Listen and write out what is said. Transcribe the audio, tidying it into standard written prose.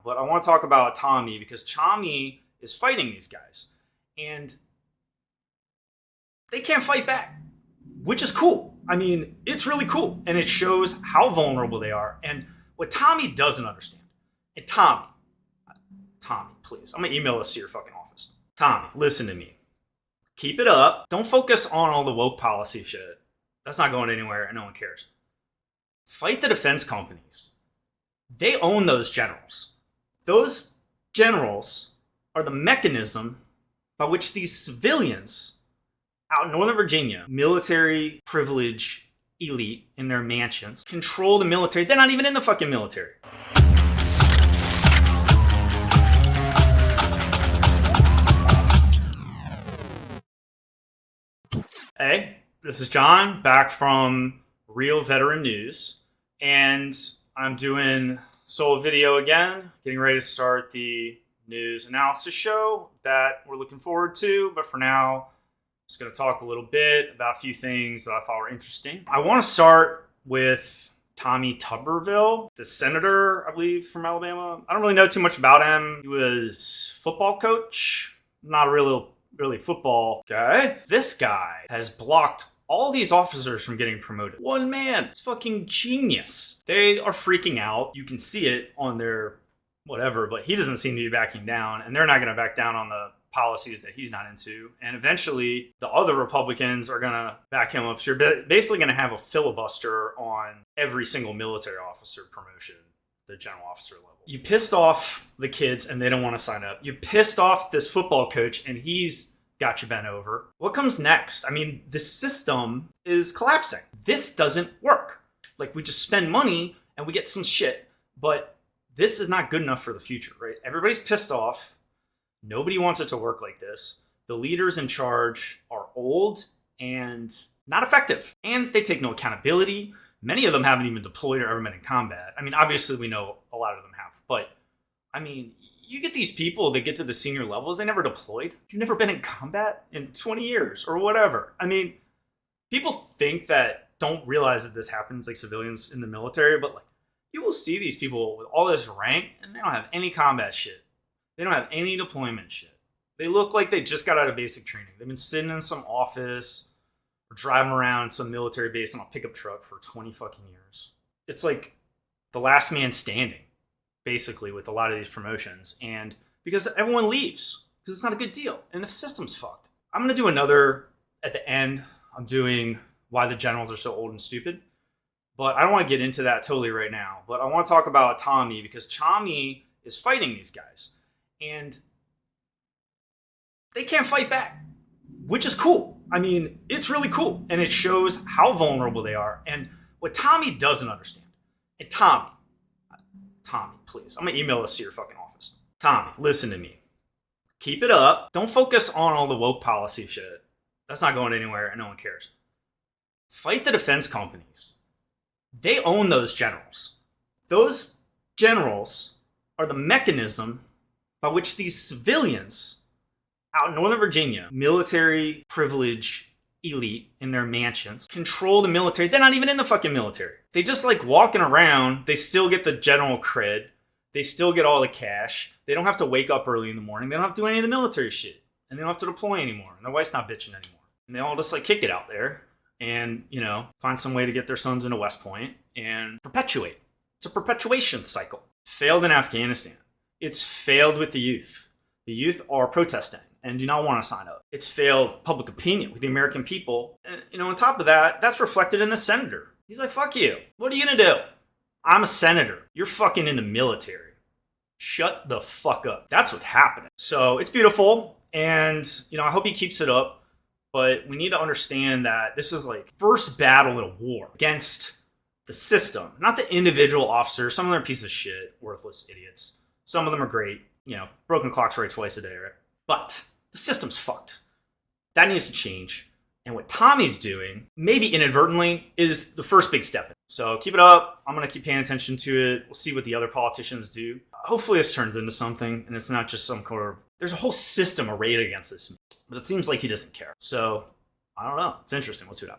but I want to talk about Tommy because Tommy is fighting these guys. And they can't fight back, which is cool. I mean, it's really cool. And it shows how vulnerable they are. And what Tommy doesn't understand, and Tommy, please, I'm going to email this to your fucking office. Tommy, listen to me. Keep it up. Don't focus on all the woke policy shit. That's not going anywhere and no one cares. Fight the defense companies. They own those generals. Those generals are the mechanism by which these civilians out in Northern Virginia, military privilege elite in their mansions, control the military. They're not even in the fucking military. Hey, this is John, back from Real Veteran News, and I'm doing solo video again, getting ready to start the news analysis show that we're looking forward to, but for now, I'm just going to talk a little bit about a few things that I thought were interesting. I want to start with Tommy Tuberville, the senator, I believe, from Alabama. I don't really know too much about him. He was football coach, not a really football guy. This guy has blocked all these officers from getting promoted. One man. It's fucking genius. They are freaking out. You can see it on their whatever, but he doesn't seem to be backing down, and they're not going to back down on the policies that he's not into. And eventually, the other Republicans are going to back him up. So you're basically going to have a filibuster on every single military officer promotion, the general officer level. You pissed off the kids and they don't want to sign up. You pissed off this football coach and he's got you bent over. What comes next? I mean, the system is collapsing. This doesn't work. Like, we just spend money and we get some shit, but this is not good enough for the future, right? Everybody's pissed off. Nobody wants it to work like this. The leaders in charge are old and not effective, and they take no accountability. Many of them haven't even deployed or ever been in combat. I mean, obviously we know a lot of them have, but I mean, you get these people that get to the senior levels, they never deployed. You've never been in combat in 20 years or whatever. I mean, people think that don't realize that this happens, like civilians in the military, but like, you will see these people with all this rank and they don't have any combat shit. They don't have any deployment shit. They look like they just got out of basic training. They've been sitting in some office or driving around some military base on a pickup truck for 20 fucking years. It's like the last man standing, basically, with a lot of these promotions. And because everyone leaves, because it's not a good deal. And the system's fucked. I'm going to do another at the end. I'm doing why the generals are so old and stupid. But I don't want to get into that totally right now. But I want to talk about Tommy, because Tommy is fighting these guys. And they can't fight back, which is cool. I mean, it's really cool. And it shows how vulnerable they are. And what Tommy doesn't understand, and Tommy, please, I'm going to email this to your fucking office. Tommy, listen to me. Keep it up. Don't focus on all the woke policy shit. That's not going anywhere and no one cares. Fight the defense companies. They own those generals. Those generals are the mechanism by which these civilians out in Northern Virginia, military privilege elite in their mansions, control the military. They're not even in the fucking military. They just like walking around. They still get the general cred. They still get all the cash. They don't have to wake up early in the morning. They don't have to do any of the military shit. And they don't have to deploy anymore. And their wife's not bitching anymore. And they all just like kick it out there and, you know, find some way to get their sons into West Point and perpetuate. It's a perpetuation cycle. Failed in Afghanistan. It's failed with the youth. The youth are protesting and do not want to sign up. It's failed public opinion with the American people. And, you know, on top of that, that's reflected in the senator. He's like, fuck you. What are you going to do? I'm a senator. You're fucking in the military. Shut the fuck up. That's what's happening. So it's beautiful. And, you know, I hope he keeps it up. But we need to understand that this is like first battle in a war against the system, not the individual officers. Some of them are pieces of shit, worthless idiots. Some of them are great. You know, broken clocks right twice a day, right? But the system's fucked. That needs to change. And what Tommy's doing, maybe inadvertently, is the first big step. So keep it up. I'm going to keep paying attention to it. We'll see what the other politicians do. Hopefully this turns into something, and it's not just some kind of... There's a whole system arrayed against this. But it seems like he doesn't care. So, I don't know. It's interesting. We'll see what happens.